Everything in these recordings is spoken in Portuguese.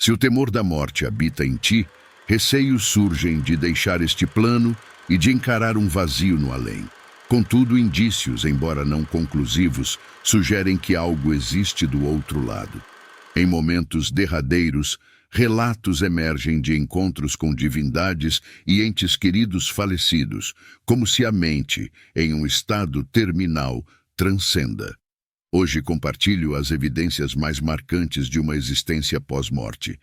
Se o temor da morte habita em ti, receios surgem de deixar este plano e de encarar um vazio no além. Contudo, indícios, embora não conclusivos, sugerem que algo existe do outro lado. Em momentos derradeiros, relatos emergem de encontros com divindades e entes queridos falecidos, como se a mente, em um estado terminal, transcenda. Hoje compartilho as evidências mais marcantes de uma existência pós-morte.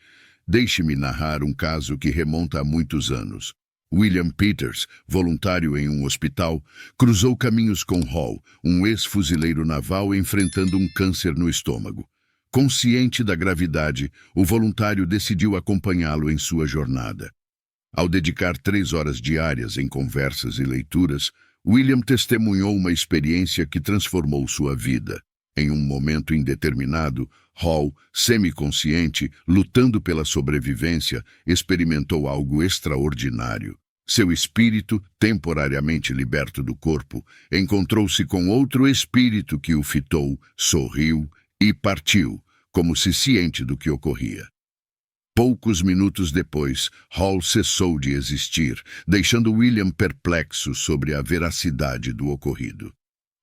Deixe-me narrar um caso que remonta a muitos anos. William Peters, voluntário em um hospital, cruzou caminhos com Hall, um ex-fuzileiro naval enfrentando um câncer no estômago. Consciente da gravidade, o voluntário decidiu acompanhá-lo em sua jornada. Ao dedicar 3 horas diárias em conversas e leituras, William testemunhou uma experiência que transformou sua vida. Em um momento indeterminado, Hall, semiconsciente, lutando pela sobrevivência, experimentou algo extraordinário. Seu espírito, temporariamente liberto do corpo, encontrou-se com outro espírito que o fitou, sorriu e partiu, como se ciente do que ocorria. Poucos minutos depois, Hall cessou de existir, deixando William perplexo sobre a veracidade do ocorrido.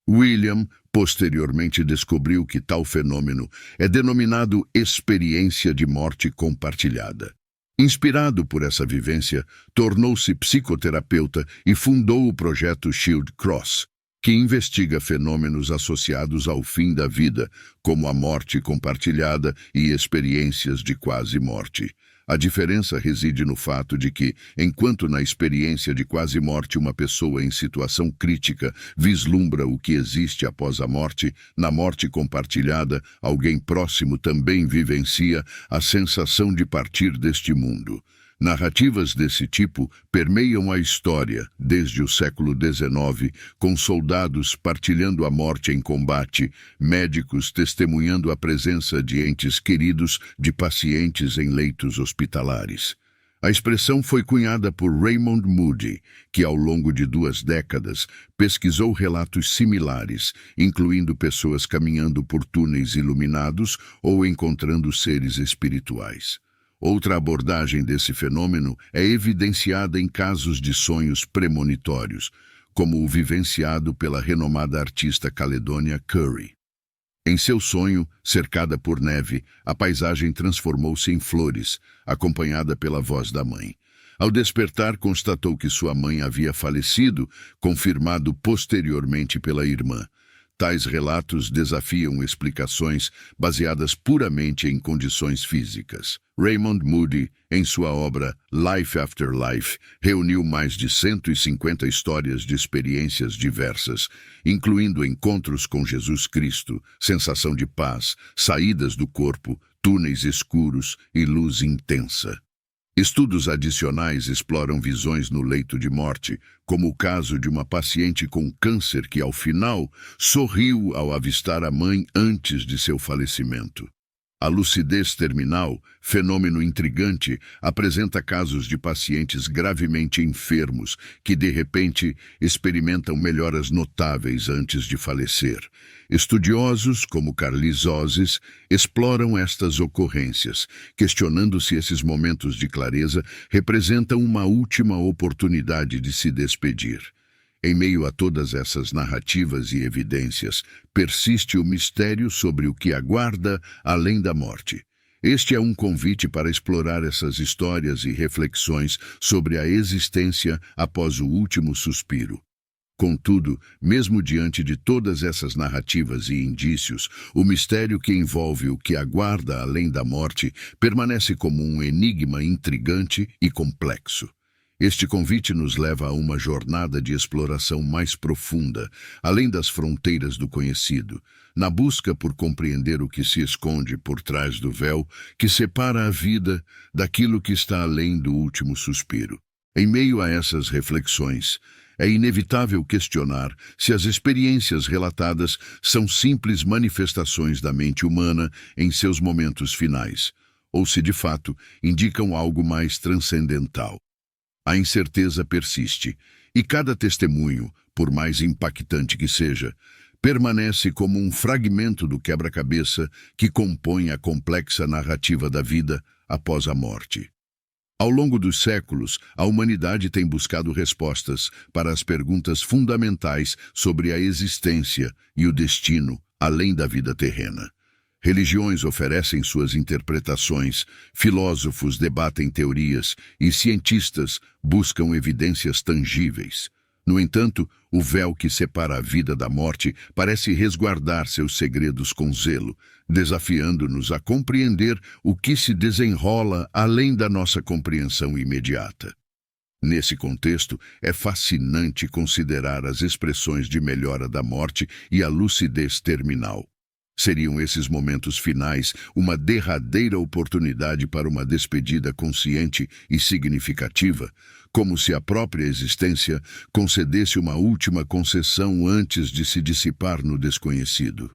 William posteriormente descobriu que tal fenômeno é denominado experiência de morte compartilhada. Inspirado por essa vivência, tornou-se psicoterapeuta e fundou o projeto Shield Cross, que investiga fenômenos associados ao fim da vida, como a morte compartilhada e experiências de quase-morte. A diferença reside no fato de que, enquanto na experiência de quase-morte uma pessoa em situação crítica vislumbra o que existe após a morte, na morte compartilhada, alguém próximo também vivencia a sensação de partir deste mundo. Narrativas desse tipo permeiam a história desde o século XIX, com soldados partilhando a morte em combate, médicos testemunhando a presença de entes queridos de pacientes em leitos hospitalares. A expressão foi cunhada por Raymond Moody, que ao longo de 2 décadas pesquisou relatos similares, incluindo pessoas caminhando por túneis iluminados ou encontrando seres espirituais. Outra abordagem desse fenômeno é evidenciada em casos de sonhos premonitórios, como o vivenciado pela renomada artista Caledonia Curry. Em seu sonho, cercada por neve, a paisagem transformou-se em flores, acompanhada pela voz da mãe. Ao despertar, constatou que sua mãe havia falecido, confirmado posteriormente pela irmã. Tais relatos desafiam explicações baseadas puramente em condições físicas. Raymond Moody, em sua obra Life After Life, reuniu mais de 150 histórias de experiências diversas, incluindo encontros com Jesus Cristo, sensação de paz, saídas do corpo, túneis escuros e luz intensa. Estudos adicionais exploram visões no leito de morte, como o caso de uma paciente com câncer que, ao final, sorriu ao avistar a mãe antes de seu falecimento. A lucidez terminal, fenômeno intrigante, apresenta casos de pacientes gravemente enfermos que, de repente, experimentam melhoras notáveis antes de falecer. Estudiosos, como Carlis Ozies, exploram estas ocorrências, questionando se esses momentos de clareza representam uma última oportunidade de se despedir. Em meio a todas essas narrativas e evidências, persiste o mistério sobre o que aguarda além da morte. Este é um convite para explorar essas histórias e reflexões sobre a existência após o último suspiro. Contudo, mesmo diante de todas essas narrativas e indícios, o mistério que envolve o que aguarda além da morte permanece como um enigma intrigante e complexo. Este convite nos leva a uma jornada de exploração mais profunda, além das fronteiras do conhecido, na busca por compreender o que se esconde por trás do véu que separa a vida daquilo que está além do último suspiro. Em meio a essas reflexões, é inevitável questionar se as experiências relatadas são simples manifestações da mente humana em seus momentos finais, ou se de fato indicam algo mais transcendental. A incerteza persiste, e cada testemunho, por mais impactante que seja, permanece como um fragmento do quebra-cabeça que compõe a complexa narrativa da vida após a morte. Ao longo dos séculos, a humanidade tem buscado respostas para as perguntas fundamentais sobre a existência e o destino além da vida terrena. Religiões oferecem suas interpretações, filósofos debatem teorias e cientistas buscam evidências tangíveis. No entanto, o véu que separa a vida da morte parece resguardar seus segredos com zelo, desafiando-nos a compreender o que se desenrola além da nossa compreensão imediata. Nesse contexto, é fascinante considerar as expressões de melhora da morte e a lucidez terminal. Seriam esses momentos finais uma derradeira oportunidade para uma despedida consciente e significativa, como se a própria existência concedesse uma última concessão antes de se dissipar no desconhecido.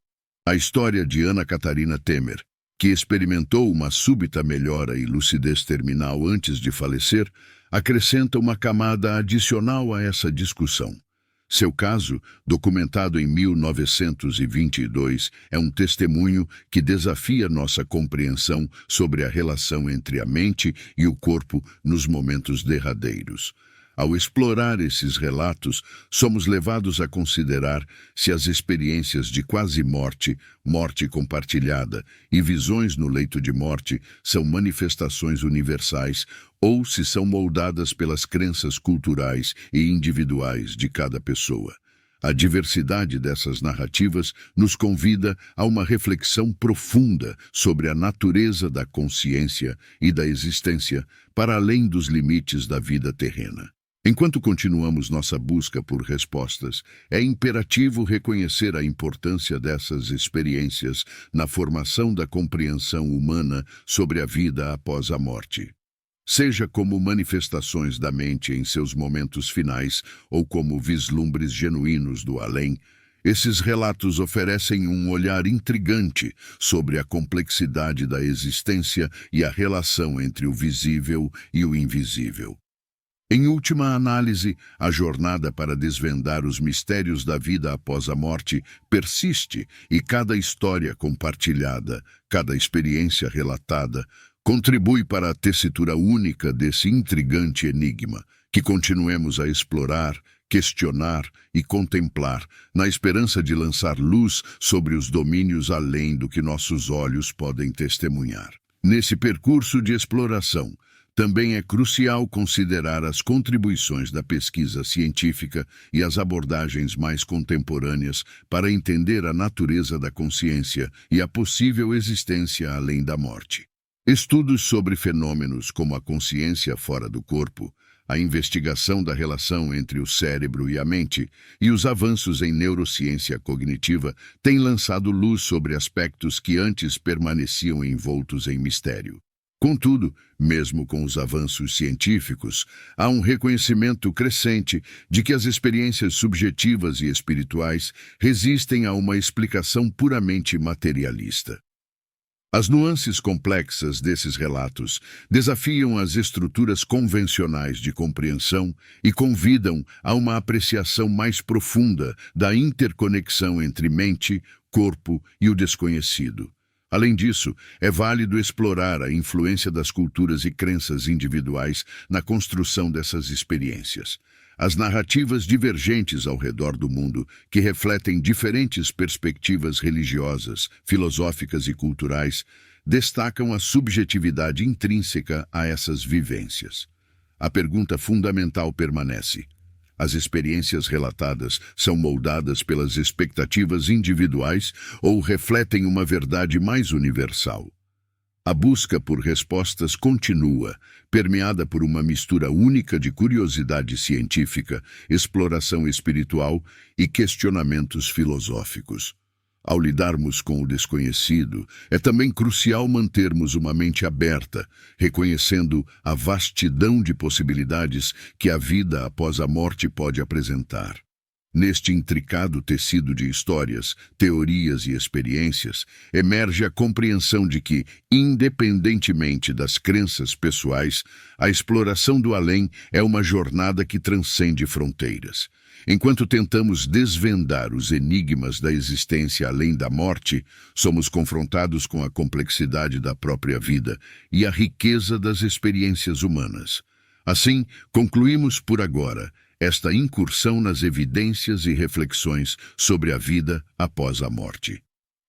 A história de Ana Catarina Temer, que experimentou uma súbita melhora e lucidez terminal antes de falecer, acrescenta uma camada adicional a essa discussão. Seu caso, documentado em 1922, é um testemunho que desafia nossa compreensão sobre a relação entre a mente e o corpo nos momentos derradeiros. Ao explorar esses relatos, somos levados a considerar se as experiências de quase morte, morte compartilhada e visões no leito de morte são manifestações universais ou se são moldadas pelas crenças culturais e individuais de cada pessoa. A diversidade dessas narrativas nos convida a uma reflexão profunda sobre a natureza da consciência e da existência para além dos limites da vida terrena. Enquanto continuamos nossa busca por respostas, é imperativo reconhecer a importância dessas experiências na formação da compreensão humana sobre a vida após a morte. Seja como manifestações da mente em seus momentos finais ou como vislumbres genuínos do além, esses relatos oferecem um olhar intrigante sobre a complexidade da existência e a relação entre o visível e o invisível. Em última análise, a jornada para desvendar os mistérios da vida após a morte persiste e cada história compartilhada, cada experiência relatada, contribui para a tessitura única desse intrigante enigma, que continuemos a explorar, questionar e contemplar, na esperança de lançar luz sobre os domínios além do que nossos olhos podem testemunhar. Nesse percurso de exploração, também é crucial considerar as contribuições da pesquisa científica e as abordagens mais contemporâneas para entender a natureza da consciência e a possível existência além da morte. Estudos sobre fenômenos como a consciência fora do corpo, a investigação da relação entre o cérebro e a mente e os avanços em neurociência cognitiva têm lançado luz sobre aspectos que antes permaneciam envoltos em mistério. Contudo, mesmo com os avanços científicos, há um reconhecimento crescente de que as experiências subjetivas e espirituais resistem a uma explicação puramente materialista. As nuances complexas desses relatos desafiam as estruturas convencionais de compreensão e convidam a uma apreciação mais profunda da interconexão entre mente, corpo e o desconhecido. Além disso, é válido explorar a influência das culturas e crenças individuais na construção dessas experiências. As narrativas divergentes ao redor do mundo, que refletem diferentes perspectivas religiosas, filosóficas e culturais, destacam a subjetividade intrínseca a essas vivências. A pergunta fundamental permanece: as experiências relatadas são moldadas pelas expectativas individuais ou refletem uma verdade mais universal? A busca por respostas continua, permeada por uma mistura única de curiosidade científica, exploração espiritual e questionamentos filosóficos. Ao lidarmos com o desconhecido, é também crucial mantermos uma mente aberta, reconhecendo a vastidão de possibilidades que a vida após a morte pode apresentar. Neste intricado tecido de histórias, teorias e experiências, emerge a compreensão de que, independentemente das crenças pessoais, a exploração do além é uma jornada que transcende fronteiras. Enquanto tentamos desvendar os enigmas da existência além da morte, somos confrontados com a complexidade da própria vida e a riqueza das experiências humanas. Assim, concluímos por agora esta incursão nas evidências e reflexões sobre a vida após a morte.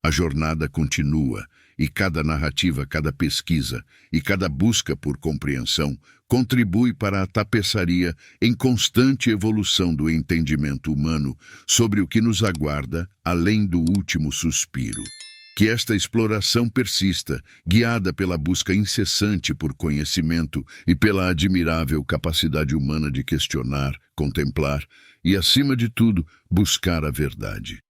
A jornada continua, e cada narrativa, cada pesquisa e cada busca por compreensão contribui para a tapeçaria em constante evolução do entendimento humano sobre o que nos aguarda além do último suspiro. Que esta exploração persista, guiada pela busca incessante por conhecimento e pela admirável capacidade humana de questionar, contemplar e, acima de tudo, buscar a verdade.